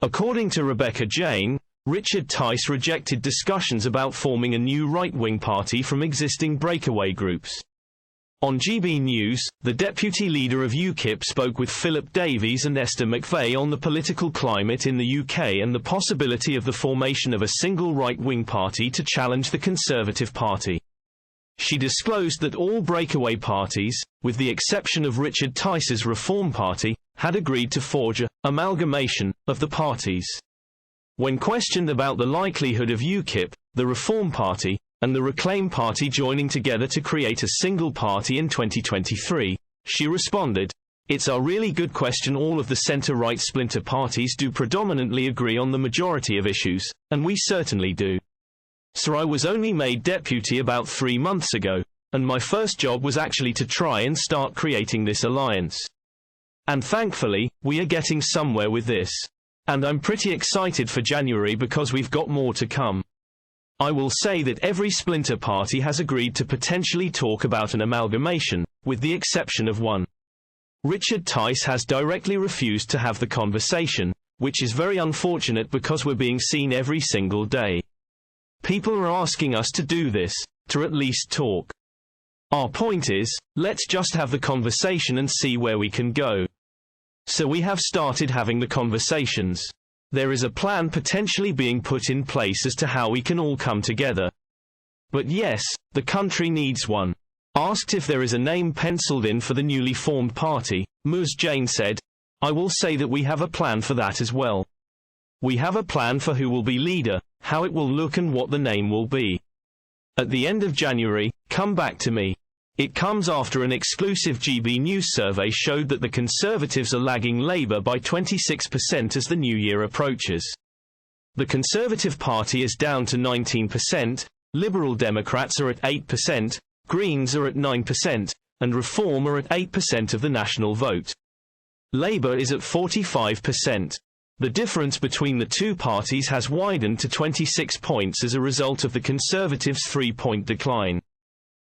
According to Rebecca Jane, Richard Tice rejected discussions about forming a new right-wing party from existing breakaway groups. On GB News, the deputy leader of UKIP spoke with Philip Davies and Esther McVeigh on the political climate in the UK and the possibility of the formation of a single right-wing party to challenge the Conservative Party. She disclosed that all breakaway parties, with the exception of Richard Tice's Reform Party, had agreed to forge an amalgamation of the parties. When questioned about the likelihood of UKIP, the Reform Party, and the Reclaim Party joining together to create a single party in 2023, she responded, "It's a really good question. All of the centre-right splinter parties do predominantly agree on the majority of issues, and we certainly do. So I was only made deputy about 3 months ago, and my first job was actually to try and start creating this alliance. And thankfully, we are getting somewhere with this. And I'm pretty excited for January because we've got more to come. I will say that every splinter party has agreed to potentially talk about an amalgamation, with the exception of one. Richard Tice has directly refused to have the conversation, which is very unfortunate because we're being seen every single day. People are asking us to do this, to at least talk. Our point is, let's just have the conversation and see where we can go. So we have started having the conversations. There is a plan potentially being put in place as to how we can all come together. But yes, the country needs one." Asked if there is a name penciled in for the newly formed party, Ms. Jane said, "I will say that we have a plan for that as well. We have a plan for who will be leader, how it will look and what the name will be. At the end of January, come back to me." It comes after an exclusive GB News survey showed that the Conservatives are lagging Labour by 26% as the new year approaches. The Conservative Party is down to 19%, Liberal Democrats are at 8%, Greens are at 9%, and Reform are at 8% of the national vote. Labour is at 45%. The difference between the two parties has widened to 26 points as a result of the Conservatives' 3-point decline.